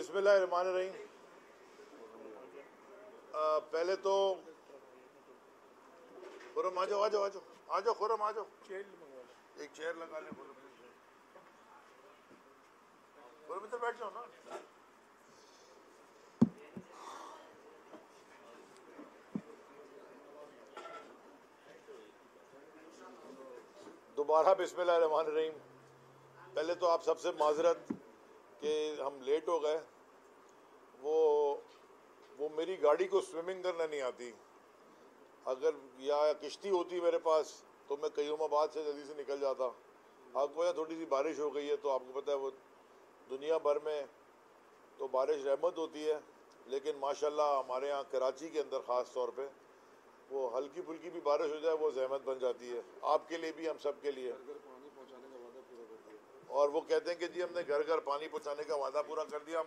बिस्मिल्लाहिर्रहमानिर्रहीम। पहले तो खुरम आ जाओ आ जाओ आ जाओ आ जाओ खुरम आ जाओ, एक चेयर लगा ले। खुरम इधर बैठ जाओ ना। दोबारा बिस्मिल्लाहिर्रहमानिर्रहीम। पहले तो आप सबसे माजरत कि हम लेट हो गए। वो मेरी गाड़ी को स्विमिंग करना नहीं आती। अगर या किश्ती होती मेरे पास तो मैं कयूमाबाद से जल्दी से निकल जाता। आपको पता थोड़ी सी बारिश हो गई है तो आपको पता है वो दुनिया भर में तो बारिश रहमत होती है, लेकिन माशाल्लाह हमारे यहाँ कराची के अंदर ख़ास तौर पे वो हल्की फुल्की भी बारिश हो जाए वो जहमत बन जाती है, आपके लिए भी हम सब के लिए। और वो कहते हैं कि जी हमने घर घर पानी पहुँचाने का वादा पूरा कर दिया।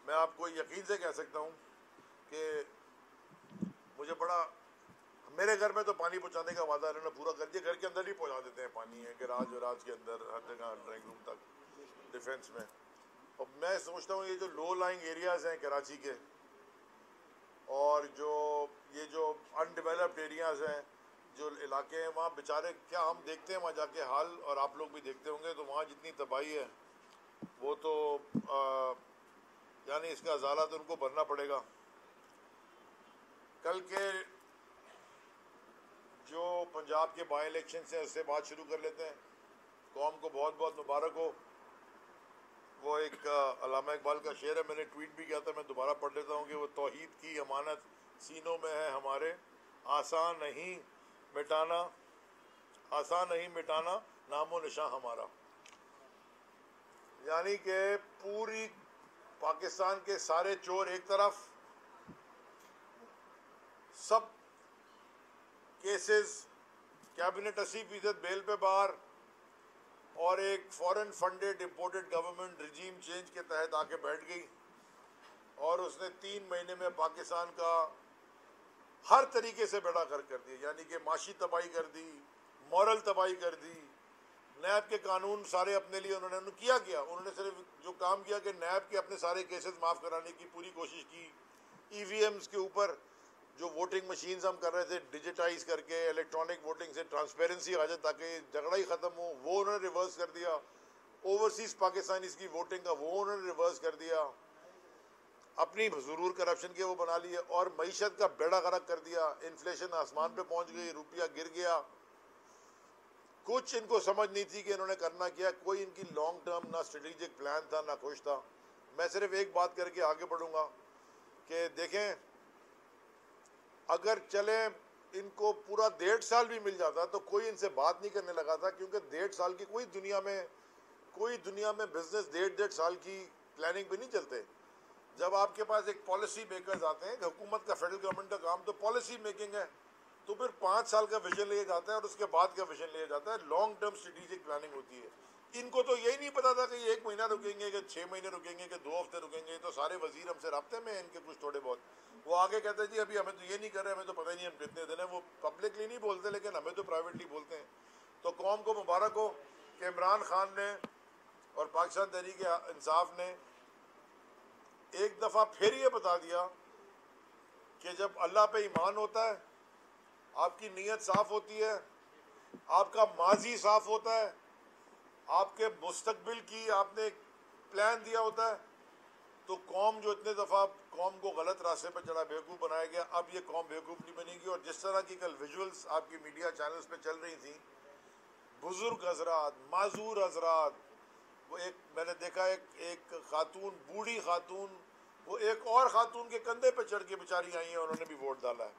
मैं आपको यकीन से कह सकता हूँ कि मुझे बड़ा, मेरे घर में तो पानी पहुँचाने का वादा इन्होंने पूरा कर दिया। घर के अंदर ही पहुँचा देते हैं पानी है, गैराज वराज के अंदर हर जगह, ड्राइंग रूम तक, डिफेंस में। और मैं समझता हूँ ये जो लो लाइंग एरियाज़ हैं कराची के और ये जो अनडेवलप्ड एरियाज़ हैं, जो इलाके हैं, वहाँ बेचारे क्या हम देखते हैं वहाँ जाके हाल, और आप लोग भी देखते होंगे, तो वहाँ जितनी तबाही है वो तो यानी इसका अजाला तो उनको भरना पड़ेगा। कल के जो पंजाब के बाई इलेक्शन हैं उससे बात शुरू कर लेते हैं। कौम को बहुत बहुत मुबारक हो। वो एक अल्लामा इकबाल का शेर है, मैंने ट्वीट भी किया था, मैं दोबारा पढ़ लेता हूँ कि वो तौहीद की अमानत सीनों में है हमारे, आसान नहीं मिटाना नामो निशान हमारा। यानी कि पूरी पाकिस्तान के सारे चोर एक तरफ, सब केसेस कैबिनेट 80% बेल पे बाहर, और एक foreign funded imported government regime change के तहत आके बैठ गई और उसने 3 महीने में पाकिस्तान का हर तरीके से बेड़ा गर्क कर दिया। यानी कि माशी तबाही कर दी, मॉरल तबाही कर दी। नैब के कानून सारे अपने लिए उन्होंने किया उन्होंने सिर्फ जो काम किया कि नैब के अपने सारे केसेस माफ़ कराने की पूरी कोशिश की। ईवीएम्स के ऊपर जो वोटिंग मशीन्स हम कर रहे थे डिजिटाइज करके, इलेक्ट्रॉनिक वोटिंग से ट्रांसपेरेंसी आ जाए ताकि झगड़ा ही ख़त्म हो, वो उन्होंने रिवर्स कर दिया। ओवरसीज़ पाकिस्तानीज़ की वोटिंग का वो उन्होंने रिवर्स कर दिया। अपनी ज़रूर करप्शन के वो बना लिए और मईशत का बेड़ा गर्क कर दिया। इन्फ्लेशन आसमान पे पहुंच गई, रुपया गिर गया। कुछ इनको समझ नहीं थी कि इन्होंने करना क्या। कोई इनकी लॉन्ग टर्म ना स्ट्रेटेजिक प्लान था ना कुछ था। मैं सिर्फ एक बात करके आगे बढ़ूंगा कि देखें, अगर चले इनको पूरा 1.5 साल भी मिल जाता तो कोई इनसे बात नहीं करने लगा था, क्योंकि 1.5 साल की कोई दुनिया में बिजनेस 1.5 साल की प्लानिंग पे नहीं चलते। जब आपके पास एक पॉलिसी मेकर्स आते हैं, हुकूमत का, फेडरल गवर्नमेंट का काम तो पॉलिसी मेकिंग है, तो फिर 5 साल का विजन लिया जाता है और उसके बाद का विजन लिया जाता है। लॉन्ग टर्म स्ट्रेटेजिक प्लानिंग होती है। इनको तो यही नहीं पता था कि 1 महीना रुकेंगे, कि 6 महीने रुकेंगे, कि 2 हफ्ते रुकेंगे। तो सारे वजीर हमसे राब्ते में इनके कुछ थोड़े बहुत, वो आगे कहते हैं जी अभी हमें तो ये नहीं कर रहे, हमें तो पता ही नहीं हम कितने दिन है। वो पब्लिकली नहीं बोलते लेकिन हमें तो प्राइवेटली बोलते हैं। तो कौम को मुबारक हो कि इमरान खान ने और पाकिस्तान तहरीक इंसाफ ने एक दफ़ा फिर ये बता दिया कि जब अल्लाह पे ईमान होता है, आपकी नीयत साफ़ होती है, आपका माजी साफ़ होता है, आपके मुस्तकबिल की आपने प्लान दिया होता है, तो कौम जो इतने दफ़ा कौम को गलत रास्ते पर चढ़ा, बेवकूफ़ बनाया गया, अब ये कौम बेवकूफ़ नहीं बनेगी। और जिस तरह की कल विजुअल्स आपकी मीडिया चैनल्स पे चल रही थी, बुज़ुर्ग हजरात, माजूर हजरात, वो एक मैंने देखा एक खातून, बूढ़ी खातून, वो एक और खातून के कंधे पे चढ़ के बेचारी आई है, उन्होंने भी वोट डाला है।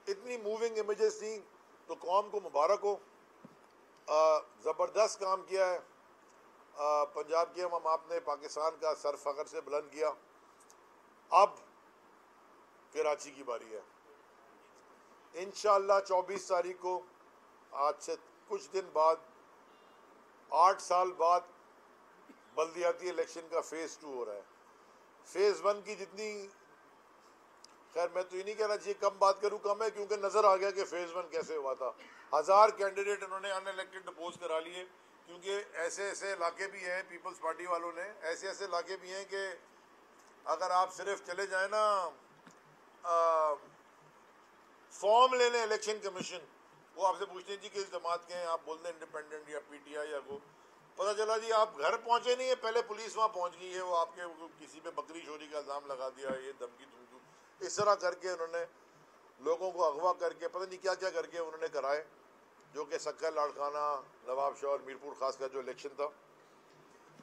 इतनी मूविंग इमेजेस थी। तो कौम को मुबारक हो, ज़बरदस्त काम किया है पंजाब के हम आपने, पाकिस्तान का सर फ़ख्र से बुलंद किया। अब कराची की बारी है। इंशाअल्लाह 24 तारीख को, आज से कुछ दिन बाद, 8 साल बाद बल्दियाती इलेक्शन का फ़ेज़ 2 हो रहा है। फ़ेज़ 1 की जितनी, खैर मैं तो ये नहीं कह रहा चाहिए कम बात करूँ, कम है, क्योंकि नज़र आ गया कि फ़ेज़ 1 कैसे हुआ था। 1000 कैंडिडेट इन्होंने अनइलेक्टेड डिपोज करा लिए, क्योंकि ऐसे ऐसे इलाके भी हैं, पीपल्स पार्टी वालों ने ऐसे ऐसे इलाके भी हैं कि अगर आप सिर्फ चले जाए ना फॉर्म लेने इलेक्शन कमीशन, वो आपसे पूछते हैं जी किस जमात के हैं, आप बोलते हैं इंडिपेंडेंट या पीटीआई या वो, पता चला जी आप घर पहुंचे नहीं है, पहले पुलिस वहाँ पहुंच गई है, वो आपके किसी पे बकरी चोरी का इल्ज़ाम लगा दिया, ये धमकी धमकी इस तरह करके उन्होंने लोगों को अगवा करके पता नहीं क्या क्या करके उन्होंने कराए, जो कि सक्का लाड़काना, नवाब शाह और मीरपुर खास का जो इलेक्शन था।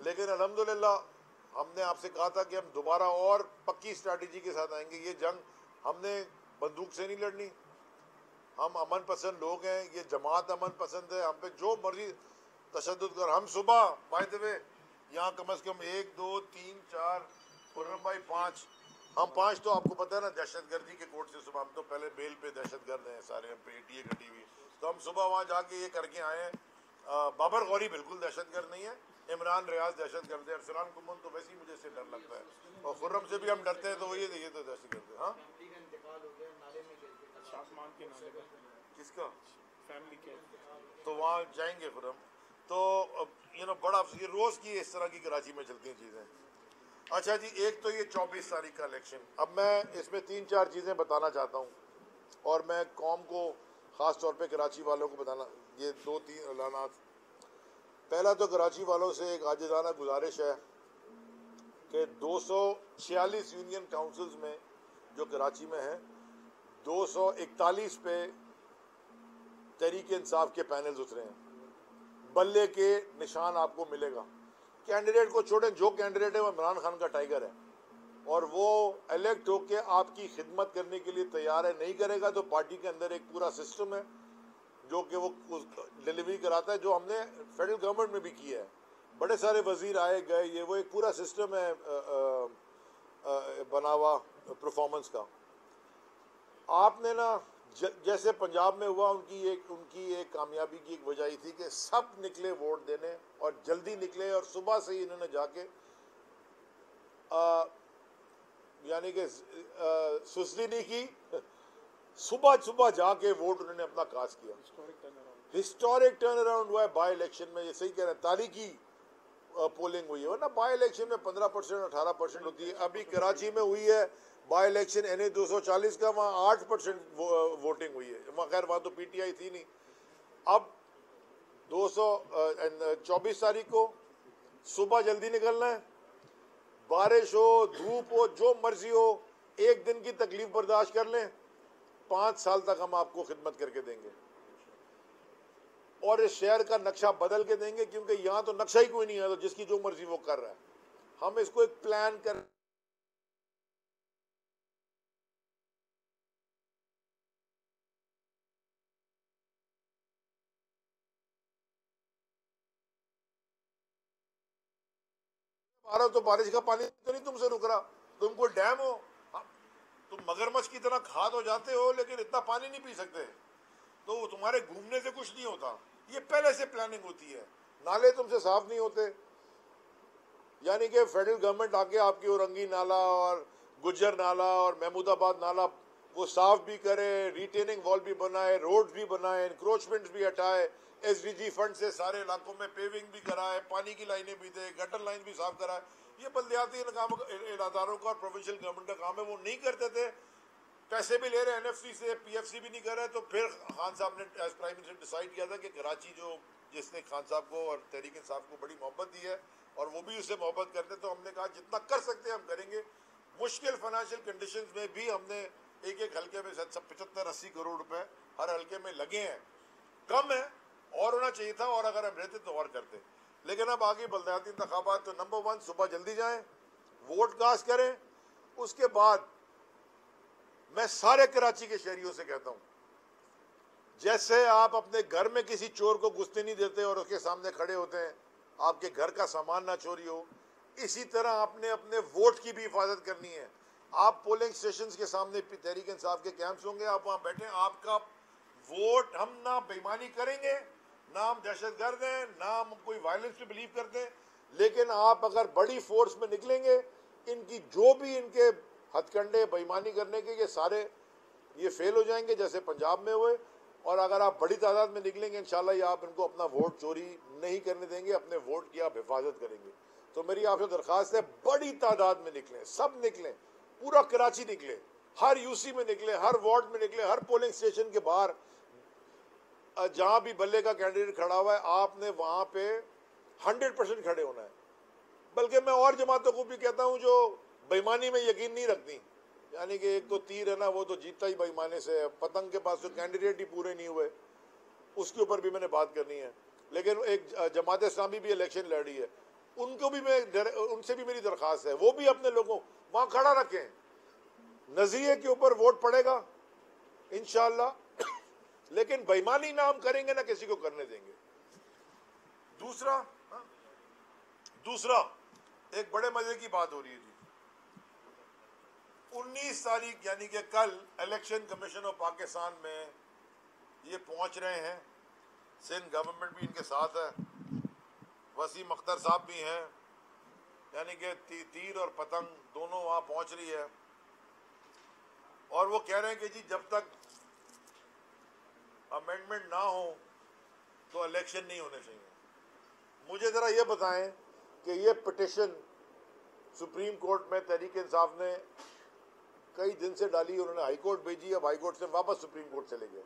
लेकिन अल्हम्दुलिल्लाह हमने आपसे कहा था कि हम दोबारा और पक्की स्ट्रैटेजी के साथ आएंगे। ये जंग हमने बंदूक से नहीं लड़नी, हम अमन पसंद लोग हैं, ये जमात अमन पसंद है, हम पे जो मर्जी तशद्दुद कर। हम सुबह बाय द वे यहाँ कम से कम 1 2 3 4 खुर्रम भाई 5, हम 5 तो आपको पता है ना दहशतगर्दी के कोर्ट से सुबह, हम तो पहले बेल पे दहशतगर्द हैं सारे, हम पे एटीए कटी हुई, तो हम सुबह वहाँ जाके ये करके आए हैं। बाबर गौरी बिल्कुल दहशतगर्द नहीं है, इमरान रियाज दहशतगर्द है, अरसलान कुमन तो वैसे ही मुझे इससे डर लगता है, और खुर्रम से भी हम डरते हैं, तो ये देखिए तो दहशतगर्द है। हाँ किसका फैमिली के, तो वहाँ जाएंगे खुर्रम, तो बड़ा ये रोज़ की इस तरह की कराची में चलती हैं चीज़ें। अच्छा जी, एक तो ये 24 तारीख का इलेक्शन, अब मैं इसमें 3-4 चीज़ें बताना चाहता हूँ, और मैं कौम को ख़ास तौर पे कराची वालों को बताना, ये 2-3 ऐलानात। पहला तो कराची वालों से एक आजिज़ाना गुजारिश है कि 246 यूनियन काउंसिल्स में जो कराची में हैं, 241 पे तहरीक इंसाफ के पैनल्स उतरे हैं, बल्ले के निशान आपको मिलेगा। कैंडिडेट को छोड़ें, जो कैंडिडेट है वो इमरान खान का टाइगर है, और वो इलेक्ट होके आपकी खिदमत करने के लिए तैयार है, नहीं करेगा तो पार्टी के अंदर एक पूरा सिस्टम है जो कि वो डिलीवरी कराता है, जो हमने फेडरल गवर्नमेंट में भी किया है, बड़े सारे वजीर आए गए, ये वो एक पूरा सिस्टम है बना हुआ परफॉर्मेंस का। आपने ना जैसे पंजाब में हुआ, उनकी एक कामयाबी की एक वजह थी कि सब निकले वोट देने, और जल्दी निकले, और सुबह से ही इन्होंने जाके यानी कि सुस्ती नहीं की, सुबह सुबह जाके वोट उन्होंने अपना कास्ट किया। हिस्टोरिक टर्न अराउंड हुआ है बाई इलेक्शन में, ये सही कह रहे हैं, तारीखी पोलिंग हुई है, वरना बाई इलेक्शन में 15% 18% होती है। अभी कराची में हुई है बाई इलेक्शन NA 240 का, वहाँ 8% वोटिंग हुई है, खैर वहाँ तो पीटीआई थी नहीं। अब 24 तारीख को सुबह जल्दी निकलना है, बारिश हो धूप हो जो मर्जी हो, एक दिन की तकलीफ बर्दाश्त कर लें, 5 साल तक हम आपको खिदमत करके देंगे, और इस शहर का नक्शा बदल के देंगे, क्योंकि यहाँ तो नक्शा ही कोई नहीं है, तो जिसकी जो मर्जी वो कर रहा है। हम इसको एक प्लान कर, तो बारिश का पानी तो नहीं तुमसे रुक रहा, तुम कोई डैम हो, तुम मगरमच्छ की तरह खाद हो जाते हो, लेकिन इतना पानी नहीं पी सकते, तो तुम्हारे घूमने से कुछ नहीं होता। ये पहले से प्लानिंग होती है। नाले तुमसे साफ नहीं होते, यानी कि फेडरल गवर्नमेंट आके आपकी औरंगी नाला और गुज्जर नाला और महमूदाबाद नाला वो साफ भी करे, रिटेनिंग वॉल भी बनाए, रोड भी बनाए, इंक्रोचमेंट भी हटाए, SDG फंड से सारे इलाकों में पेविंग भी कराए, पानी की लाइनें भी दे, गटर लाइन भी साफ कराए। ये बल्दियाती इदारों का और प्रोविंशियल गवर्नमेंट का काम है, वो नहीं करते थे। पैसे भी ले रहे NFC से, PFC भी नहीं कर रहे, तो फिर खान साहब ने एज प्राइम मिनिस्टर डिसाइड किया था कि कराची जिसने खान साहब को और तहरीक इंसाफ को बड़ी मोहब्बत दी है, और वो भी उससे मोहब्बत करते, तो हमने कहा जितना कर सकते हैं हम करेंगे। मुश्किल फाइनेंशियल कंडीशंस में भी हमने एक हल्के में 75-80 करोड़ रुपए हर हल्के में लगे हैं, कम है, और होना चाहिए था, और अगर हम रहते तो और करते। लेकिन अब आगे बल्दियाती इंतखाबात, तो नंबर 1 सुबह जल्दी जाएं, वोट कास्ट करें। उसके बाद मैं सारे कराची के शहरियों से कहता हूं, जैसे आप अपने घर में किसी चोर को घुसने नहीं देते और उसके सामने खड़े होते हैं, आपके घर का सामान ना चोरी हो, इसी तरह आपने अपने वोट की भी हिफाजत करनी है। आप पोलिंग स्टेशंस के सामने तहरीक इंसाफ के कैंप्स होंगे, आप वहां बैठे, आपका वोट, हम ना बेईमानी करेंगे, ना हम दहशतगर्द हैं, ना हम कोई वायलेंस पे बिलीव करते हैं, लेकिन आप अगर बड़ी फोर्स में निकलेंगे, इनकी जो भी इनके हथकंडे बेईमानी करने के, ये सारे ये फेल हो जाएंगे, जैसे पंजाब में हुए। और अगर आप बड़ी तादाद में निकलेंगे इंशाल्लाह ये आप इनको अपना वोट चोरी नहीं करने देंगे, अपने वोट की आप हिफाजत करेंगे। तो मेरी आपसे दरख्वास्त है बड़ी तादाद में निकलें, सब निकलें, पूरा कराची निकले, हर यूसी में निकले, हर वार्ड में निकले, हर पोलिंग स्टेशन के बाहर जहां भी बल्ले का कैंडिडेट खड़ा हुआ है आपने वहां पे 100% खड़े होना है। बल्कि मैं और जमातों को भी कहता हूं जो बेईमानी में यकीन नहीं रखती, यानी कि एक तो तीर है ना वो तो जीतता ही बेईमानी से है, पतंग के पास जो कैंडिडेट ही पूरे नहीं हुए उसके ऊपर भी मैंने बात करनी है। लेकिन एक जमात इस्लामी भी इलेक्शन लड़ रही है, उनको भी उनसे भी मेरी दरख्वास्त है वो भी अपने लोगों वहां खड़ा रखें, नजरिए के ऊपर वोट पड़ेगा इंशाल्लाह, लेकिन बेईमानी ना हम करेंगे ना किसी को करने देंगे। दूसरा एक बड़े मजे की बात हो रही है जी, 19 तारीख यानी कि कल इलेक्शन कमीशन ऑफ पाकिस्तान में ये पहुंच रहे हैं, सिंध गवर्नमेंट भी इनके साथ है, वसीम अख्तर साहब भी हैं, यानी कि तीर और पतंग दोनों वहां पहुंच रही है। और वो कह रहे हैं कि जी जब तक अमेंडमेंट ना हो तो इलेक्शन नहीं होने चाहिए। मुझे ज़रा ये बताएं कि ये पिटिशन सुप्रीम कोर्ट में तहरीक इंसाफ ने कई दिन से डाली, उन्होंने हाई कोर्ट भेजी, अब हाई कोर्ट से वापस सुप्रीम कोर्ट चले गए।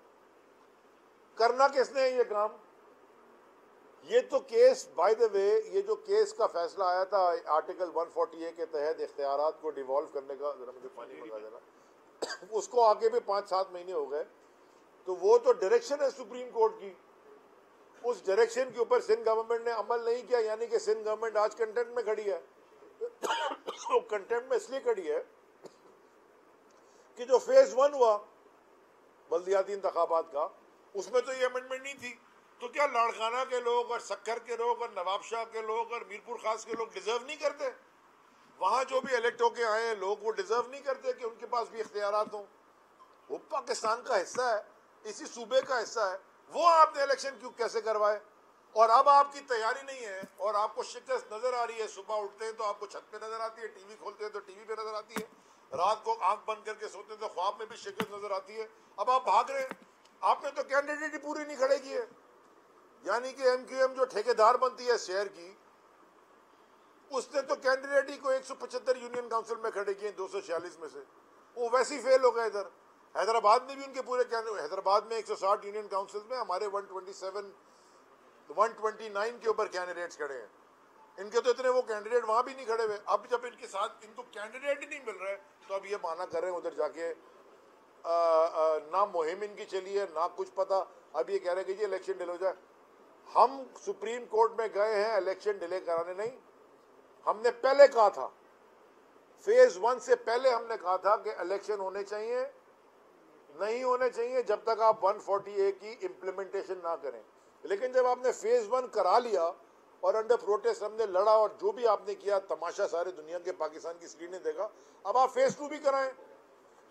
करना किसने है ये काम? ये तो केस बाय द वे, ये जो केस का फैसला आया था आर्टिकल 140A के तहत इख्तियारात को डिवॉल्व करने का, जरा मुझे पानी मंगा देना, उसको आगे भी 5-7 महीने हो गए, तो वो तो डायरेक्शन है सुप्रीम कोर्ट की, उस डायरेक्शन के ऊपर सिंध गवर्नमेंट ने अमल नहीं किया, यानी कि सिंध गवर्नमेंट आज कंटेंट में खड़ी है। वो कंटेंट में इसलिए खड़ी है कि जो फेज 1 हुआ बल्दियाती इंतखाबात का, उसमें तो ये अमेंडमेंट नहीं थी, तो क्या लाड़काना के लोग और सक्कर के लोग और नवाबशाह के लोग और मीरपुर खास के लोग डिजर्व नहीं करते? वहां जो भी इलेक्ट होके आए हैं लोग वो डिजर्व नहीं करते कि उनके पास भी इख्तियारात हों? वो पाकिस्तान का हिस्सा है, इसी सूबे का हिस्सा है, वो आपने इलेक्शन क्यों कैसे करवाए? और अब आपकी तैयारी नहीं है और आपको शिकस्त नजर आ रही है, सुबह उठते हैं तो आपको छत पे नजर आती है, टीवी खोलते हैं तो टीवी पे नजर आती है, रात को आंख बंद करके सोते हैं तो ख्वाब में भी शिकस्त नजर आती है। अब आप भाग रहे हैं, आपने तो कैंडिडेट ही पूरी नहीं खड़े किए, यानी कि MQM जो ठेकेदार बनती है शहर की, उसने तो कैंडिडेट ही को 175 यूनियन काउंसिल में खड़े किए 246 में से, वो वैसे ही फेल हो गए। इधर हैदराबाद में भी उनके पूरे हैदराबाद में 160 यूनियन काउंसिल में हमारे 129 के ऊपर कैंडिडेट्स खड़े हैं, इनके तो इतने वो कैंडिडेट वहां भी नहीं खड़े हुए। अब जब इनके साथ इनको कैंडिडेट ही नहीं मिल रहे तो अब ये माना कर रहे हैं उधर जाके ना मुहिम इनकी चली है ना कुछ पता, अब ये कह रहे हैं कि जी इलेक्शन डिले हो जाए। हम सुप्रीम कोर्ट में गए हैं इलेक्शन डिले कराने नहीं, हमने पहले कहा था, फेज 1 से पहले हमने कहा था कि इलेक्शन होने चाहिए, नहीं होने चाहिए जब तक आप 140A की इम्प्लीमेंटेशन ना करें। लेकिन जब आपने फेज 1 करा लिया और अंडर प्रोटेस्ट हमने लड़ा और जो भी आपने किया तमाशा सारे दुनिया के पाकिस्तान की स्क्रीन ने देखा, अब आप फेज 2 भी कराएं।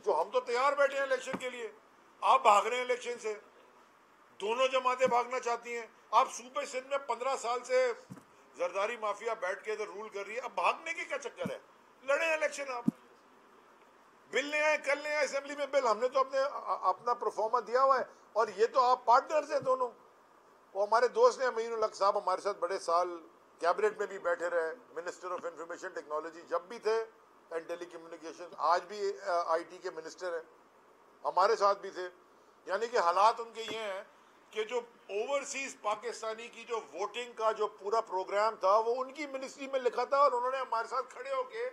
जो हम तो तैयार बैठे हैं इलेक्शन के लिए, आप भाग रहे हैं इलेक्शन से, दोनों जमातें भागना चाहती हैं। आप सूबे सिंध में 15 साल से जरदारी माफिया बैठ के इधर रूल कर रही है, अब भागने की क्या चक्कर है? लड़े इलेक्शन, आप बिल ले आए, कल ले आए असेंबली में बिल, हमने तो अपना परफॉर्मा दिया हुआ है और ये तो आप पार्टनर्स हैं दोनों। वो हमारे दोस्त हैं अमीन उल हक साहब, हमारे साथ बड़े साल कैबिनेट में भी बैठे रहे, मिनिस्टर ऑफ इंफॉर्मेशन टेक्नोलॉजी जब भी थे एंड टेलीकम्युनिकेशन, आज भी IT के मिनिस्टर हैं, हमारे साथ भी थे। यानी कि हालात उनके ये हैं कि जो ओवरसीज पाकिस्तानी की जो वोटिंग का जो पूरा प्रोग्राम था वो उनकी मिनिस्ट्री में लिखा था और उन्होंने हमारे साथ खड़े होके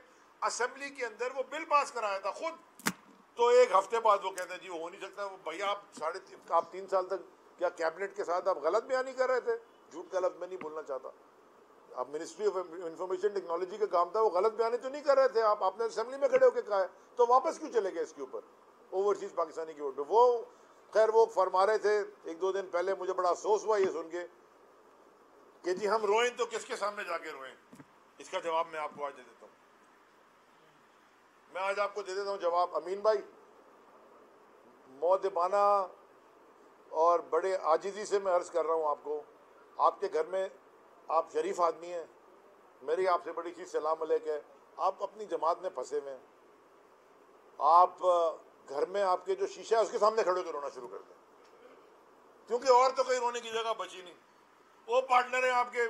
असेंबली के अंदर वो बिल पास कराया था खुद। तो एक हफ्ते बाद वो कहते हैं जी वो हो नहीं सकता। वो भैया आप 3 साल तक क्या कैबिनेट के साथ आप गलत बयानी कर रहे थे? झूठ का लफ्ज मैं नहीं बोलना चाहता, आप मिनिस्ट्री ऑफ इंफॉर्मेशन टेक्नोलॉजी का काम था, वो गलत बयानी तो नहीं कर रहे थे, आपने असेंबली में खड़े होकर कहा है, तो वापस क्यों चले गए इसके ऊपर ओवरसीज पाकिस्तानी की वोट? वो खैर वो फरमा रहे थे 1-2 दिन पहले, मुझे बड़ा अफसोस हुआ ये सुन के कि जी हम रोएं तो किसके सामने जाके रोएं। इसका जवाब मैं आपको आज दे देता हूँ, मैं आज आपको दे देता हूँ जवाब। अमीन भाई, मौदबाना और बड़े आजिज़ी से मैं अर्ज़ कर रहा हूँ आपको, आपके घर में आप शरीफ आदमी हैं, मेरी आपसे बड़ी चीज़ सलाम अलैक है, आप अपनी जमात में फंसे हुए हैं, आप घर में आपके जो शीशा है उसके सामने खड़े होकर रोना शुरू कर दें। क्योंकि और तो कहीं रोने की जगह बची नहीं। वो पार्टनर है आपके।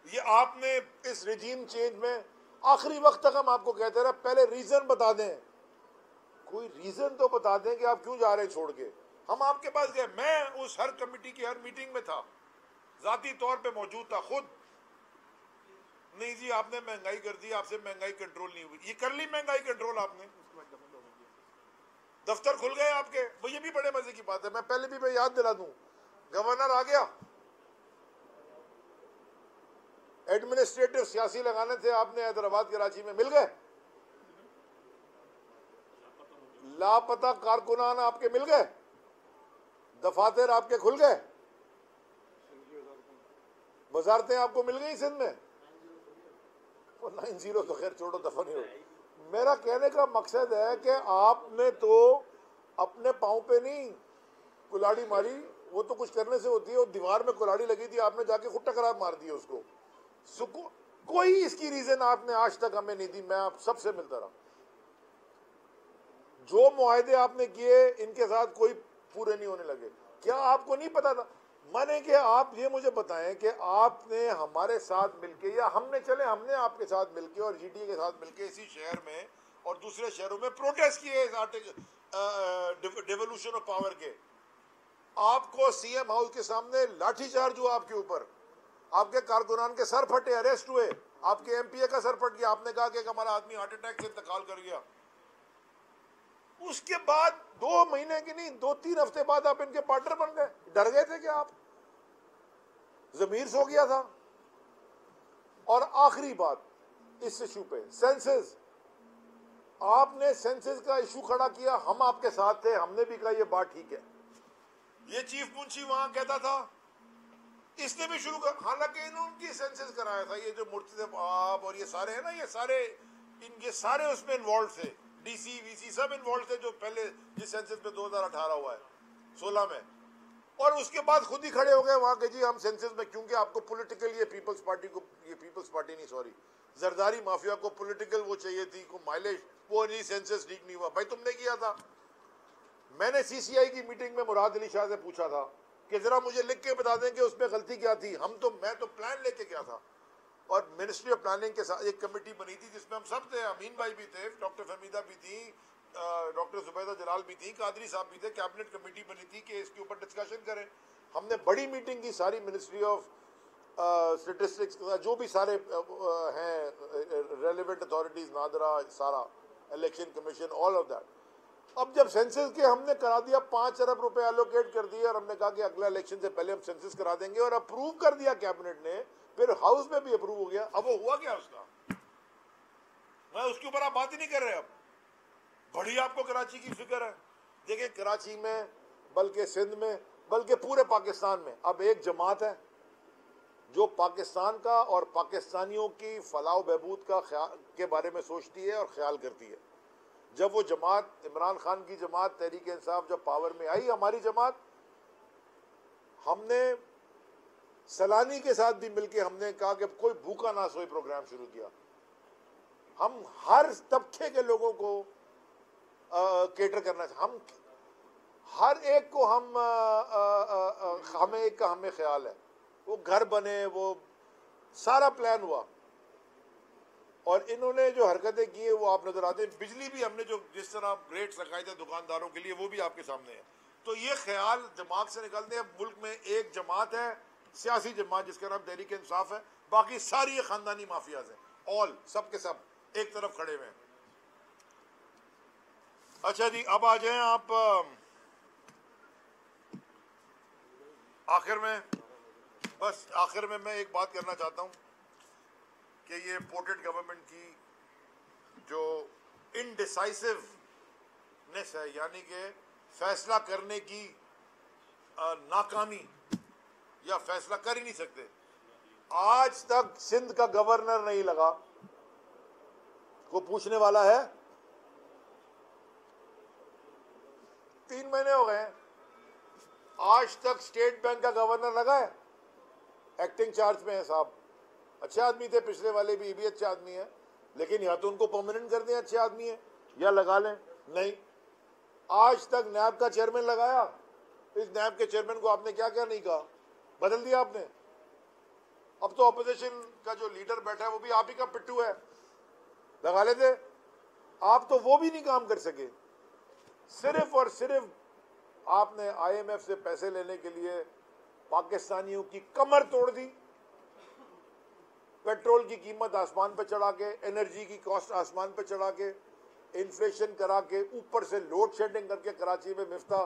ये आपने इस रिजीम चेंज में आखिरी वक्त तक हम आपको कहते रहे, पहले रीजन बता दें, कोई रीजन तो बता दें कि आप क्यों जा रहे हैं छोड़ के। हम आपके पास गए, मैं उस हर कमेटी की हर मीटिंग में था, जाती तौर पे मौजूद था खुद। नहीं जी आपने महंगाई कर दी, आपसे महंगाई कंट्रोल नहीं हुई। ये कर ली महंगाई कंट्रोल आपने, दफ्तर खुल गए आपके। वो ये भी बड़े मजे की बात है, मैं पहले भी मैं याद दिला दूं, गवर्नर आ गया, एडमिनिस्ट्रेटिव सियासी लगाने थे आपने, हैदराबाद कराची में मिल गए, लापता कारकुनान आपके मिल गए, दफातर आपके खुल गए, वजारतें आपको मिल गई सिंध में। 90 तो खैर छोड़ो, दफा नहीं हो। मेरा कहने का मकसद है कि आपने तो अपने पांव पे नहीं कुल्हाड़ी मारी, वो तो कुछ करने से होती है, वो दीवार में कुल्हाड़ी लगी थी, आपने जाके खुद टकरा मार दिया उसको। कोई इसकी रीजन आपने आज तक हमें नहीं दी। मैं आप सबसे मिलता रहा, जो मुआहदे आपने किए इनके साथ कोई पूरे नहीं होने लगे। क्या आपको नहीं पता था? माने कि आप ये मुझे बताएं कि आपने हमारे साथ मिलके, या हमने आपके साथ मिलके और जीटीए के साथ मिलके इसी शहर में और दूसरे शहरों में प्रोटेस्ट किए इस डिवोल्यूशन ऑफ पावर के। आपको सीएम हाउस के सामने लाठीचार्ज हुआ आपके ऊपर, आपके कारकुनान के सर फटे, अरेस्ट हुए, आपके एमपीए का सर फट गया, आपने कहा कि हमारा आदमी हार्ट अटैक से इंतकाल कर गया। उसके बाद 2 महीने की नहीं 2-3 हफ्ते बाद आप इनके पार्टनर बन गए। डर गए थे कि आप, जमीर सो गया था। और आखिरी बात इस इशू पे, सेंसस, आपने सेंसस का इशू खड़ा किया, हम आपके साथ थे, हमने भी कहा ये बात ठीक है। ये चीफ मुंशी वहां कहता था, इसने भी शुरू कर, हालांकि इन्होंने सेंसस कराया था, ये जो मुर्तज़ा आप और ये सारे हैं ना, ये सारे उसमें इन्वॉल्व थे, डीसी वीसी सब इन्वॉल्व थे, जो पहले जिस सेंसस में 2018 हुआ है 16 में। और उसके बाद खुद ही खड़े हो गए वहां के, जी हम सेंसस में, क्योंकि आपको पॉलिटिकल, ये पीपल्स पार्टी नहीं सॉरी जरदारी माफिया को पॉलिटिकल वो चाहिए थी, को माइलेज, वो नहीं, सेंसस ठीक नहीं हुआ। भाई तुमने किया था। मैंने सीसीआई की मीटिंग में मुराद अली शाह से पूछा था कि जरा मुझे लिख के बता दें कि उसमें गलती क्या थी। मैं तो प्लान लेके गया था, और मिनिस्ट्री ऑफ प्लानिंग के साथ एक कमेटी बनी थी जिसमें हम सब थे, अमीन भाई भी थे, डॉक्टर फहमीदा भी थी, डॉक्टर जुबैदा जलाल भी थी, कादरी साहब भी थे, कैबिनेट कमेटी बनी थी कि इसके ऊपर डिस्कशन करें। हमने बड़ी मीटिंग की, सारी मिनिस्ट्री ऑफ स्टेटिस्टिक्स के साथ, जो भी सारे हैं रेलिवेंट अथॉरिटीज, नादरा, सारा election commission, all of that. अब जब सेंसस के हमने करा दिया, 5 अरब रुपए एलोकेट कर दिए, और हमने कहा कि अगला इलेक्शन से पहले हम सेंसस करा देंगे, और अप्रूव कर दिया कैबिनेट ने, फिर हाउस में भी अप्रूव हो गया। अब वो हुआ क्या उसका, मैं उसके ऊपर आप बात ही नहीं कर रहे। अब बड़ी आपको कराची की फिक्र है। देखिए कराची में, बल्कि सिंध में, बल्कि पूरे पाकिस्तान में अब एक जमात है जो पाकिस्तान का और पाकिस्तानियों की फलाह बहबूद का के बारे में सोचती है और ख्याल करती है। जब वो जमात, इमरान खान की जमात तहरीक इंसाफ जब पावर में आई, हमारी जमात, हमने सलानी के साथ भी मिलके हमने कहा कि कोई भूखा ना सोए प्रोग्राम शुरू किया। हम हर तबके के लोगों को केटर करना, हम हर एक को, हमें ख्याल है, वो घर बने, वो सारा प्लान हुआ। और इन्होंने जो हरकतें की है वो आप नजर आते हैं। बिजली भी हमने जो जिस तरह रेट्स लगाए थे दुकानदारों के लिए, वो भी आपके सामने है। तो ये ख्याल दिमाग से निकलते हैं। मुल्क में एक जमात है, सियासी जमात, जिसका नाम तहरीक इंसाफ है, बाकी सारी ये खानदानी माफियाज हैं, ऑल, सब के सब एक तरफ खड़े हुए हैं। अच्छा जी, अब आ जाएं आप आखिर में, बस आखिर में मैं एक बात करना चाहता हूं कि ये पोर्टेड गवर्नमेंट की जो इनडिसाइसिवनेस है, यानी कि फैसला करने की नाकामी, या फैसला कर ही नहीं सकते। आज तक सिंध का गवर्नर नहीं लगा। को पूछने वाला है? 3 महीने हो गए, आज तक स्टेट बैंक का गवर्नर लगा है? एक्टिंग चार्ज में है साहब, अच्छे आदमी थे पिछले वाले भी, ये भी अच्छे आदमी है, लेकिन या तो उनको परमानेंट कर दें, अच्छे आदमी है, या लगा लें। नहीं, आज तक नैब का चेयरमैन लगाया, इस नैब के चेयरमैन को आपने क्या क्या नहीं कहा, बदल दिया आपने। अब तो अपोजिशन का जो लीडर बैठा है वो भी आप ही का पिट्टू है, लगा लेते। आप तो वो भी नहीं काम कर सके। सिर्फ और सिर्फ आपने IMF से पैसे लेने के लिए पाकिस्तानियों की कमर तोड़ दी, पेट्रोल की कीमत आसमान पर चढ़ा के, एनर्जी की कॉस्ट आसमान पर चढ़ा के, इन्फ्लेशन करा के, ऊपर से लोड शेडिंग करके कराची में मिफ्ता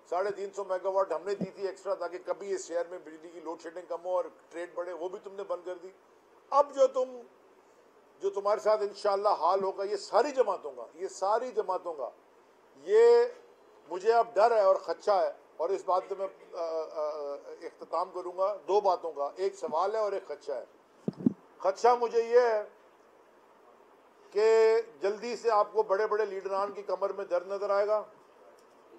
350 मेगावाट हमने दी थी एक्स्ट्रा ताकि कभी इस शहर में बिजली की लोड शेडिंग कम हो और ट्रेड बढ़े, वो भी तुमने बंद कर दी। अब जो तुम्हारे साथ इंशाल्लाह हाल होगा, ये सारी जमातों का ये मुझे अब डर है और खदशा है। और इस बात पे मैं इख्तिताम करूंगा दो बातों का, एक सवाल है और एक खदशा है। खदशा मुझे ये है कि जल्दी से आपको बड़े बड़े लीडरान की कमर में दर्द नजर आएगा,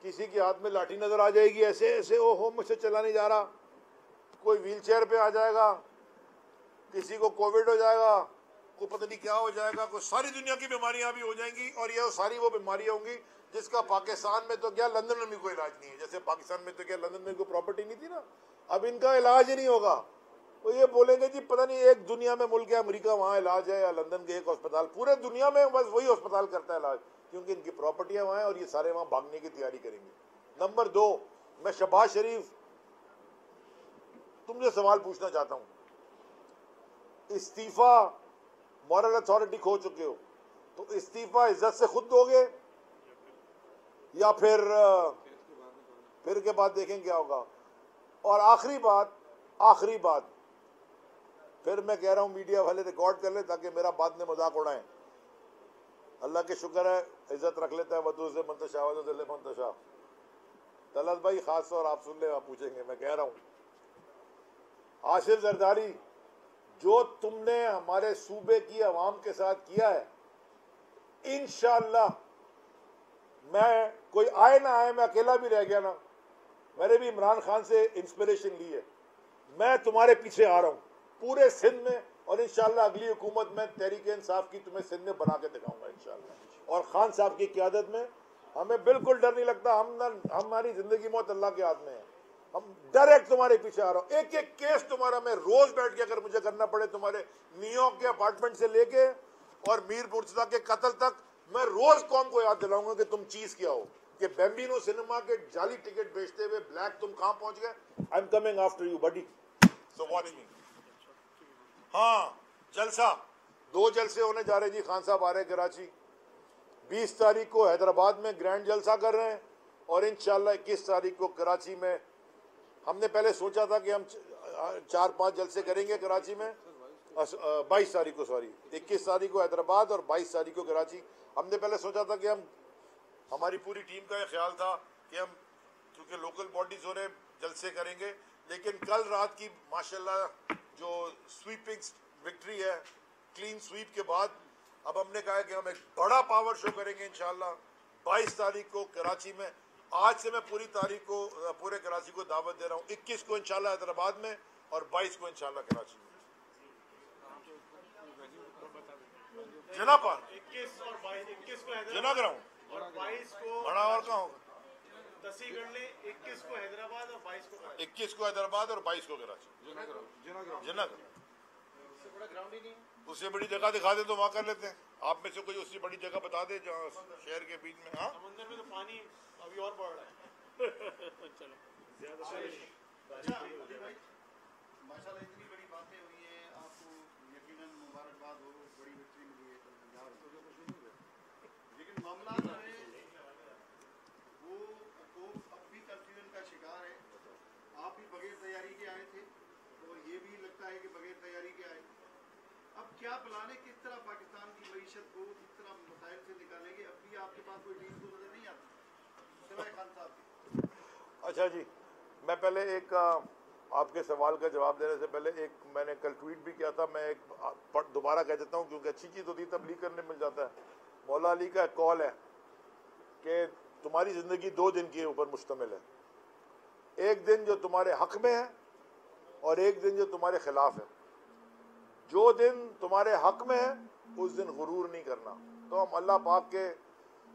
किसी के हाथ में लाठी नजर आ जाएगी, ऐसे ऐसे ओहो मुझसे चला नहीं जा रहा, कोई व्हील चेयर पे आ जाएगा, किसी को कोविड हो जाएगा, को पता नहीं क्या हो जाएगा, कोई सारी दुनिया की बीमारियां भी हो जाएंगी। और ये सारी वो बीमारियां होंगी जिसका पाकिस्तान में तो क्या लंदन में भी कोई इलाज नहीं है। जैसे पाकिस्तान में तो क्या लंदन में कोई प्रॉपर्टी नहीं थी ना, अब इनका इलाज ही नहीं होगा। वो ये बोलेंगे जी पता नहीं एक दुनिया में मुल्क है अमेरिका, वहाँ इलाज है, या लंदन के एक अस्पताल, पूरे दुनिया में बस वही अस्पताल करता है इलाज, क्योंकि इनकी प्रॉपर्टियां वहाँ हैं और ये सारे वहाँ भागने की तैयारी करेंगे। नंबर 2, मैं शहबाज शरीफ तुमसे सवाल पूछना चाहता हूँ, इस्तीफा मॉरल अथॉरिटी खो चुके हो, तो इस्तीफा इज्जत से खुद दोगे या फिर के बाद देखें क्या होगा। और आखिरी बात फिर मैं कह रहा हूं मीडिया वाले रिकॉर्ड कर ले ताकि मेरा बाद में मजाक उड़ाएं। अल्लाह के शुक्र है इज्जत रख लेता है वदू से मंतशा मंतशा। तलत भाई खास तौर आप सुन ले, आप पूछेंगे, मैं कह रहा हूं आसिफ जरदारी, जो तुमने हमारे सूबे की आवाम के साथ किया है, इंशाअल्लाह मैं कोई आए ना आए, मैं अकेला भी रह गया ना, मैंने भी इमरान खान से इंस्पिरेशन ली है, मैं तुम्हारे पीछे आ रहा हूं पूरे सिंध में, और इंशाअल्लाह अगली हुकूमत में तहरीक इंसाफ की तुम्हें सिंध में बना के दिखाऊंगा इंशाअल्लाह। और खान साहब की क़यादत में हमें बिल्कुल डर नहीं लगता, हमारी जिंदगी मौत अल्लाह के हाथ में है, हम डायरेक्ट तुम्हारे पीछे आ रहा हूं। एक एक केस तुम्हारा मैं रोज बैठ के अगर मुझे करना पड़े, तुम्हारे न्यूयॉर्क के अपार्टमेंट से लेके और मीर मुर्तजा के कत्ल तक, मैं रोज कौम को याद दिलाऊंगा कि तुम चीज क्या हो, कि बैम्बिनो सिनेमा के जाली टिकट बेचते हुए ब्लैक तुम कहां पहुंच गए। I am coming after you buddy, so watch me. हाँ, जलसा 2 जलसे होने जा रहे जी, खान साहब आ रहे कराची, 20 तारीख को हैदराबाद में ग्रैंड जलसा कर रहे हैं, और इंशाल्लाह 21 तारीख को कराची में, हमने पहले सोचा था कि हम 4-5 जलसे करेंगे कराची में, 22 तारीख को, सॉरी 21 तारीख को हैदराबाद और 22 तारीख को कराची। हमने पहले सोचा था कि हमारी पूरी टीम का ये ख्याल था कि हम क्योंकि लोकल बॉडीज हो रहे जलसे करेंगे, लेकिन कल रात की माशाल्लाह जो स्वीपिंग विक्ट्री है, क्लीन स्वीप के बाद अब हमने कहा है कि हम एक बड़ा पावर शो करेंगे इंशाल्लाह 22 तारीख को कराची में। आज से मैं पूरी तारीख को पूरे कराची को दावत दे रहा हूँ, 21 को इंशाल्लाह हैदराबाद में और 22 को इंशाल्लाह कराची में। जना पान 21 और 22 को जना कराऊँ और 22 को बड़ा और कहाँ होगा, 10 ही कर ले, 21 को हैदराबाद और 22 को कराची। 21 को हैदराबाद और 22 को कराची। जना उससे बड़ा ग्राउंड ही नहीं है। उससे बड़ी जगह दिखा दे तो वहाँ कर लेते हैं। आप में से कोई उससे बड़ी जगह बता दे जहाँ शहर के बीच में। हाँ, समंदर में तो पानी अभी और बढ़ रहा है। चलो ज्यादा माशाल्लाह इतनी बड़ी बातें हुई हैं, आपको यकीनन मुबारकबाद हो, बड़ी विक्ट्री मिली है पंजाब में। लेकिन मामला जो है वो अब भी कंफ्यूजन का शिकार है। आप भी बगैर तैयारी के आए थे और ये भी लगता है कि बगैर तैयारी के आए। अब क्या प्लान है, किस तरह पाकिस्तान की मईशत को किस तरह मसाइल से निकालेंगे? अब भी आपके पास कोई टीम तो नजर नहीं आती सिवाय खान साहब। अच्छा जी, मैं पहले एक आपके सवाल का जवाब देने से पहले एक मैंने कल ट्वीट भी किया था, मैं एक दोबारा कह देता हूँ क्योंकि अच्छी चीज़ होती है तबलीग करने मिल जाता है। मौला अली का एक कॉल है कि तुम्हारी ज़िंदगी 2 दिन के ऊपर मुश्तमिल है, एक दिन जो तुम्हारे हक में है और एक दिन जो तुम्हारे खिलाफ है। जो दिन तुम्हारे हक में है उस दिन गुरूर नहीं करना। तो हम अल्लाह पाक के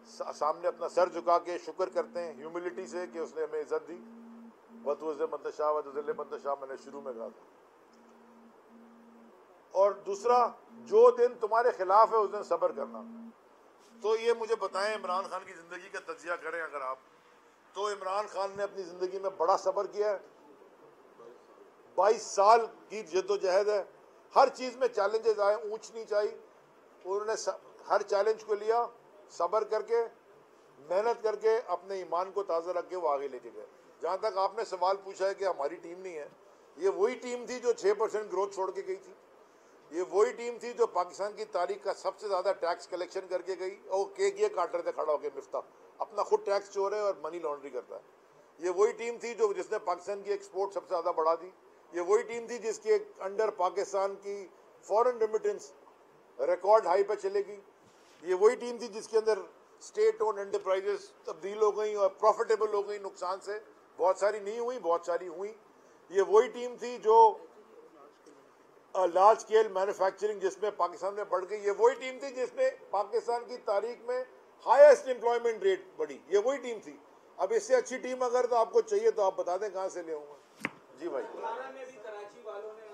सामने अपना सर झुका के शुक्र करते हैं ह्यूमिलिटी से कि उसने हमें इज्जत दी, वतुज़ मंतशा वतुज़िल मंतशा मैंने शुरू में कहा था। और दूसरा, जो दिन तुम्हारे खिलाफ है उस दिन सब्र करना। तो ये मुझे बताएं, इमरान खान की ज़िंदगी का तज्जिया करें अगर आप, तो इमरान खान ने अपनी ज़िंदगी में बड़ा सब्र किया है। 22 साल की जद्दोजहद है, हर चीज़ में चैलेंजेस आए, ऊंच नीच आई, उन्होंने हर चैलेंज को लिया, सब्र करके, मेहनत करके, अपने ईमान को ताज़ा रख के वो आगे लेके गए। जहाँ तक आपने सवाल पूछा है कि हमारी टीम नहीं है, ये वही टीम थी जो 6% ग्रोथ छोड़ के गई थी। ये वही टीम थी जो पाकिस्तान की तारीख का सबसे ज़्यादा टैक्स कलेक्शन करके गई। और केक ये काट रहे थे खड़ा होकर, मिफ्ता अपना खुद टैक्स चोर है और मनी लॉन्ड्री करता है। ये वही टीम थी जो जिसने पाकिस्तान की एक्सपोर्ट सबसे ज़्यादा बढ़ा दी। ये वही टीम थी जिसके अंडर पाकिस्तान की फॉरेन रेमिटेंस रिकॉर्ड हाई पर चलेगी। ये वही टीम थी जिसके अंदर स्टेट ओन एंटरप्राइजेस तब्दील हो गई और प्रॉफिटेबल हो गई, नुकसान से। बहुत सारी नहीं हुई, बहुत सारी हुई। ये वही टीम थी जो लार्ज स्केल मैन्युफैक्चरिंग जिसमें पाकिस्तान में बढ़ गई। ये वही टीम थी जिसने पाकिस्तान की तारीख में हाईएस्ट एम्प्लॉयमेंट रेट बढ़ी। ये वही टीम थी। अब इससे अच्छी टीम अगर तो आपको चाहिए तो आप बता दें कहाँ से ले आऊँगा। जी भाई, में भी कराची वालों ने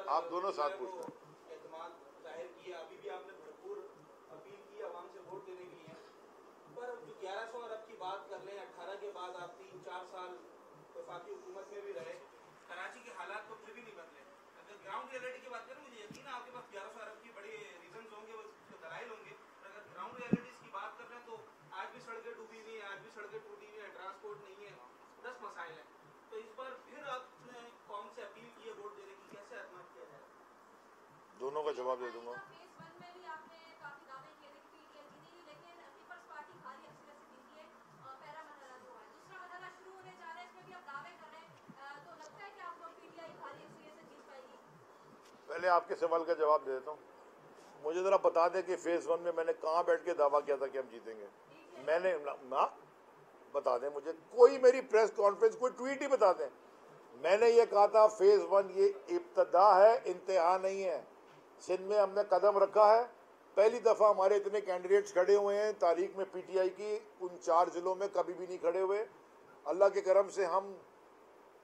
आप दोनों साथ पूछते हैं। एतमाद जाहिर किया, अभी भी आपने भरपूर अपील की आवाम से वोट देने के लिए। पर जो 1100 अरब की बात कर लें, 18 के बाद आप 3-4 साल वफाकी हुकूमत में भी रहे, कराची के हालात तो फिर भी नहीं बदले। अगर ग्राउंड रियलिटी की बात करें, मुझे यकीन है आपके पास 1100 अरब की बड़े रीजन होंगे, वो दलाइल होंगे। पर अगर ग्राउंड रियलिटीज की बात कर रहे हैं तो आज भी सड़कें डूबी हुई हैं, आज भी सड़कें टूटी हुई हैं, ट्रांसपोर्ट नहीं है, 10 मसाइल हैं। तो इस बार फिर आपने कौन से अपील की है वोट देने की, कैसे एतमाद किया जाए? दोनों का जवाब दे दूंगा। पहले आपके सवाल का जवाब दे देता हूँ। मुझे ज़रा बता दें कि फेज़ 1 में मैंने कहाँ बैठ के दावा किया था कि हम जीतेंगे। मैंने ना बता दें मुझे, कोई मेरी प्रेस कॉन्फ्रेंस, कोई ट्वीट ही बता दें। मैंने ये कहा था फेज़ 1 ये इब्तदा है, इंतहा नहीं है। सिंध में हमने कदम रखा है। पहली दफ़ा हमारे इतने कैंडिडेट्स खड़े हुए हैं तारीख में पीटीआई की, उन 4 ज़िलों में कभी भी नहीं खड़े हुए। अल्लाह के करम से हम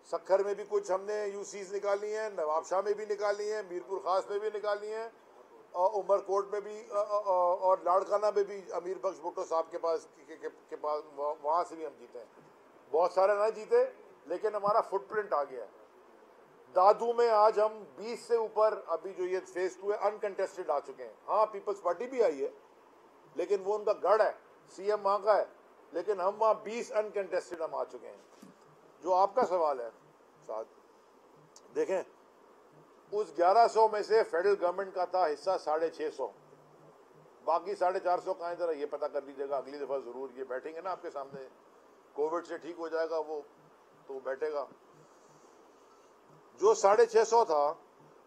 सक्खर में भी कुछ हमने यूसीज निकाली हैं, नवाबशाह में भी निकाली हैं, मीरपुर खास में भी निकाली हैं, और उमरकोट में भी, और लाड़काना में भी अमीर बख्श भुट्टो साहब के पास वहाँ से भी हम जीते हैं। बहुत सारे ना जीते, लेकिन हमारा फुटप्रिंट आ गया है। दादू में आज हम 20 से ऊपर, अभी जो ये फेज़ 2 है, अनकंटेस्टेड आ चुके हैं। हाँ, पीपल्स पार्टी भी आई है, लेकिन वो उनका गढ़ है, सीएम वहाँ का है, लेकिन हम वहाँ 20 अनकंटेस्टेड हम आ चुके हैं। जो आपका सवाल है साथ, देखें उस 1100 में से फेडरल गवर्नमेंट का था हिस्सा 650, बाकी 450 कहाँ, जरा ये पता कर लीजिएगा। अगली दफ़ा ज़रूर ये बैठेंगे ना आपके सामने, कोविड से ठीक हो जाएगा वो तो बैठेगा। जो 650 था,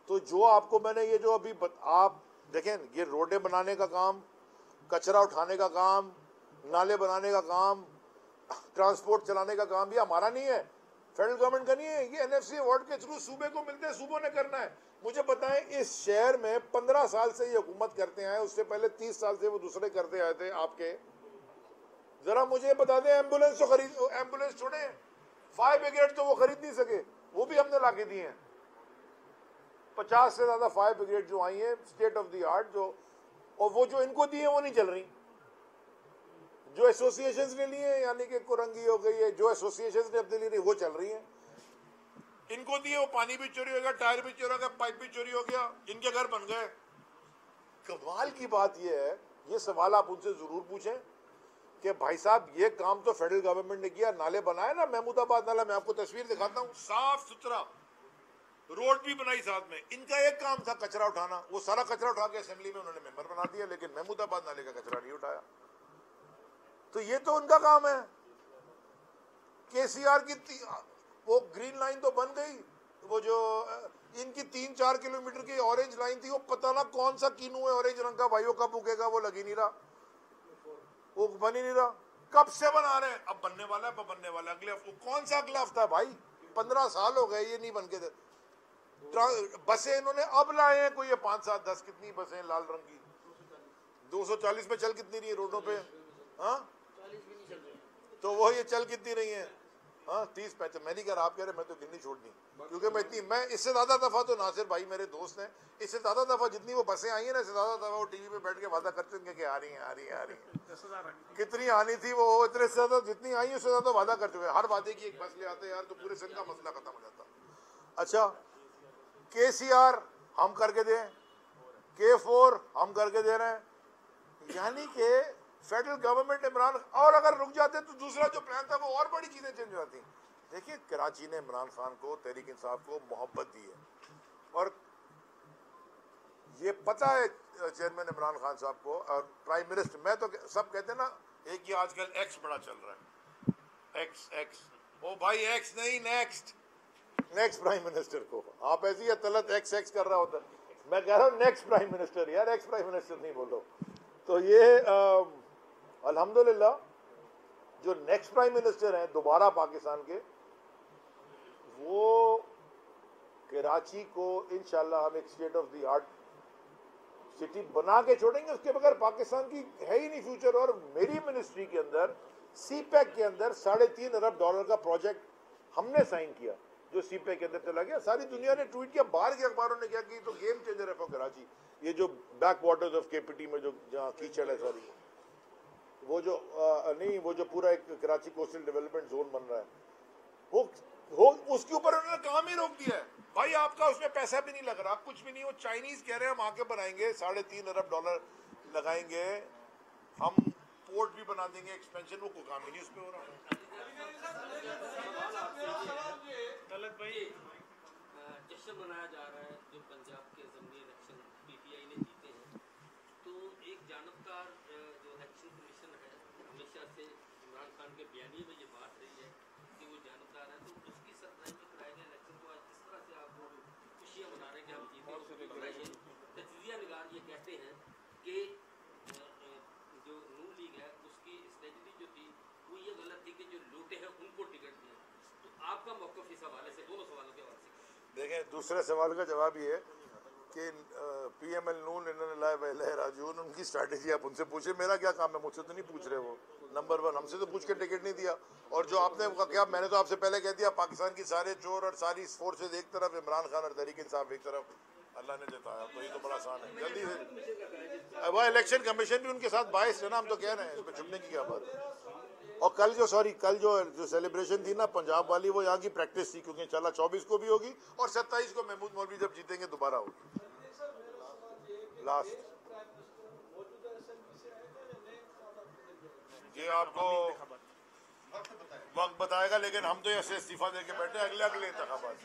तो जो आपको मैंने ये जो अभी आप देखें, ये रोडें बनाने का काम, कचरा उठाने का काम, नाले बनाने का काम, ट्रांसपोर्ट चलाने का काम, ये हमारा नहीं है, फेडरल गवर्नमेंट का नहीं है। ये एनएफसी अवार्ड के थ्रू सूबे को मिलते हैं, सूबों ने करना है। मुझे बताएं, इस शहर में 15 साल से ये हुकूमत करते आए, उससे पहले 30 साल से वो दूसरे करते आए थे आपके। जरा मुझे बता दें, एम्बुलेंस तो खरीद, एम्बुलेंस छोड़े, फायर ब्रिगेड तो वो खरीद नहीं सके, वो भी हमने ला के दिए हैं। 50 से ज़्यादा फायर ब्रिगेड जो आई हैं, स्टेट ऑफ द आर्ट, जो, और वो जो इनको दिए वो नहीं चल रही। जो एसोसिएशंस ने लिए, यानी कि कुरंगी हो गई है, जो एसोसिएशंस ने अपने लिए वो चल रही हैं। इनको दिए, वो पानी भी चोरी हो गया, टायर भी चोरी हो गया, पाइप भी चोरी हो गया, इनके घर बन गए। कमाल की बात यह है, ये सवाल आप उनसे जरूर पूछें कि भाई साहब ये काम तो फेडरल गवर्नमेंट ने किया, नाले बनाए ना, महमूदाबाद नाला, मैं आपको तस्वीर दिखाता हूँ, साफ सुथरा, रोड भी बनाई साथ में। इनका एक काम था कचरा उठाना, वो सारा कचरा उठा के असेंबली में उन्होंने मेंबर बना दिया, लेकिन महमूदाबाद नाले का कचरा नहीं उठाया। तो ये तो उनका काम है। केसीआर की वो ग्रीन लाइन तो बन गई, वो जो इनकी 3-4 किलोमीटर की ऑरेंज लाइन थी, वो पता ना कौन सा कीनू है ऑरेंज रंग का, भाइयों कब उगेगा, वो लगी नहीं रहा, वो बन ही नहीं रहा। कब से बना रहे हैं, अब बनने वाला है, अब बनने वाला है, अगले हफ्ते। कौन सा अगला हफ्ता है भाई, 15 साल हो गए ये नहीं बन के। बसें इन्होंने अब लाए हैं, कोई ये 5-7-10 कितनी बसें लाल रंग की, 240 में चल कितनी रही है रोडों पे, हाँ, तो वो ये चल कितनी रही है। हाँ 30-35, मैं नहीं कह रहा, आप कह रहे, मैं तो गिननी छोड़नी, क्योंकि मैं इससे ज़्यादा दफ़ा तो नासिर भाई मेरे दोस्त हैं, इससे ज़्यादा दफ़ा जितनी वो बसें आई हैं ना, इससे ज़्यादा दफ़ा वो टीवी पे बैठ के वादा करते होंगे कि आ रही हैं, आ रही हैं, आ रही हैं। कितनी आनी थी वो, इतने से ज़्यादा जितनी आई उससे ज़्यादा वादा कर चुके हैं। हर वादे की एक बस ले आते यार, तो पूरे सिंध का मसला खत्म हो जाता। अच्छा, KCR हम करके दें, K4 हम करके दे रहे हैं, यानी कि फेडरल गवर्नमेंट इमरान, और अगर रुक जाते तो दूसरा जो प्लान था वो और बड़ी चीज़ें चेंज हो जाती। देखिए कराची ने इमरान खान को, तहरीक इंसाफ को मोहब्बत दी है, और ये पता है चेयरमैन इमरान खान साहब को और प्राइम मिनिस्टर, मैं तो सब कहते हैं ना, एक ही आजकल एक्स बड़ा चल रहा है, एक्स, ओ भाई एक्स नहीं, नेक्स्ट प्राइम मिनिस्टर को आप ऐसी या तलत एक्स कर रहा होता, मैं कह रहा हूँ नेक्स्ट प्राइम मिनिस्टर, यार एक्स प्राइम मिनिस्टर नहीं बोलो। तो ये अल्हम्दुलिल्लाह जो नेक्स्ट प्राइम मिनिस्टर हैं दोबारा पाकिस्तान के, वो कराची को इंशाल्लाह हम एक state of the art city बना के छोड़ेंगे, उसके बगैर पाकिस्तान की है ही नहीं फ्यूचर। और मेरी मिनिस्ट्री के अंदर CPEC के अंदर $3.5 अरब का प्रोजेक्ट हमने साइन किया, जो CPEC के अंदर चला गया। सारी दुनिया ने ट्वीट किया, बाहर के अखबारों ने क्या कि तो गेम चेंजर है फॉर कराची। ये जो बैक वाटर्स ऑफ KPT में जो जहाँ कीचड़ है सारी, वो जो वो जो पूरा एक कराची कोस्टल डेवलपमेंट जोन बन रहा है, वो उसके ऊपर उन्होंने काम ही रोक दिया है। भाई आपका उसमें पैसा भी नहीं लग रहा, कुछ भी नहीं। वो चाइनीज कह रहे हैं हम आके बनाएंगे, $3.5 अरब लगाएंगे, हम पोर्ट भी बना देंगे, एक्सपेंशन, वो कोई काम ही नहीं उसमें हो रहा है। जश्न मनाया जा रहा है जो पंजाब के ज़मीनी इलेक्शन PTI ने जीते हैं, तो एक जानबदार जो इलेक्शन कमीशन है, हमेशा से इमरान खान के बयानी में ये बात रही है कि वो जानबदार है, तो उसकी सरबराही में कराए गए इलेक्शन को आज किस तरह से आप खुशियाँ मना रहे हैं कि हम जीते। तजिया निगार ये कहते हैं कि जो नून लीग है उसकी स्ट्रेटजी जो थी वो ये गलत थी कि जो लूटे हैं उनको टिकट दिया। तो आपका मौक़िफ़ इस हवाले से, दोनों सवालों के हवाले से। देखें, दूसरे सवाल का जवाब ये है कि PML नून इन्होंने लाए राजून, उनकी स्ट्रैटेजी आप उनसे पूछे, मेरा क्या काम है, मुझसे तो नहीं पूछ रहे वो। नंबर 1, हमसे तो पूछ के टिकट नहीं दिया। और जो आपने क्या, मैंने तो आपसे पहले कह दिया, पाकिस्तान की सारे चोर और सारी फोर्सेज एक तरफ, इमरान खान और तहरीक इंसाफ एक तरफ, अल्लाह ने जिताया। तो ये तो बड़ा आसान है, जल्दी से। वह इलेक्शन कमीशन भी उनके साथ बायस है ना, हम तो कह रहे हैं, इसमें छुपने की क्या बात है। और कल जो सेलिब्रेशन थी ना पंजाब वाली, वो यहाँ की प्रैक्टिस थी, क्योंकि इंशाल्लाह 24 को भी होगी और 27 को महमूद मौलवी जब जीतेंगे दोबारा होगी। लास्ट ये आपको वक्त बताएगा, लेकिन हम तो ऐसे इस्तीफा दे के बैठे अगले इंतखाबात।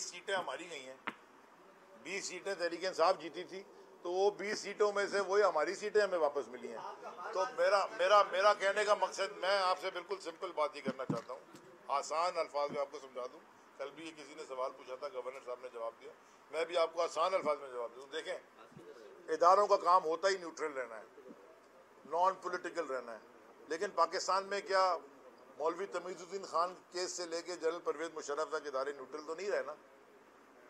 सीटें हमारी गई हैं, 20 सीटें तहरीक इंसाफ जीती थी, तो वो 20 सीटों में से वही हमारी सीटें हमें वापस मिली हैं। तो मेरा कहने का मकसद, मैं आपसे बिल्कुल सिंपल बात ही करना चाहता हूँ, आसान अल्फाज में आपको समझा दूँ। कल भी किसी ने सवाल पूछा था, गवर्नर साहब ने जवाब दिया, मैं भी आपको आसान अल्फाज में जवाब दूँ। देखें, इदारों का काम होता ही न्यूट्रल रहना है, नॉन पॉलिटिकल रहना है, लेकिन पाकिस्तान में क्या मौलवी तमीज़ुद्दीन खान केस से लेके जनरल परवेज मुशर्रफ तक इदारे न्यूट्रल तो नहीं रहे ना,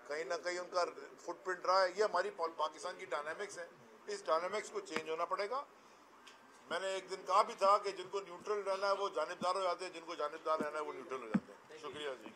कहीं ना कहीं उनका फुटप्रिंट रहा है। ये हमारी पाकिस्तान की डायनामिक्स है, इस डायनामिक्स को चेंज होना पड़ेगा। मैंने एक दिन कहा भी था कि जिनको न्यूट्रल रहना है वो जानिबदार हो जाते हैं, जिनको जानिबदार रहना है वो न्यूट्रल हो जाते हैं। शुक्रिया जी।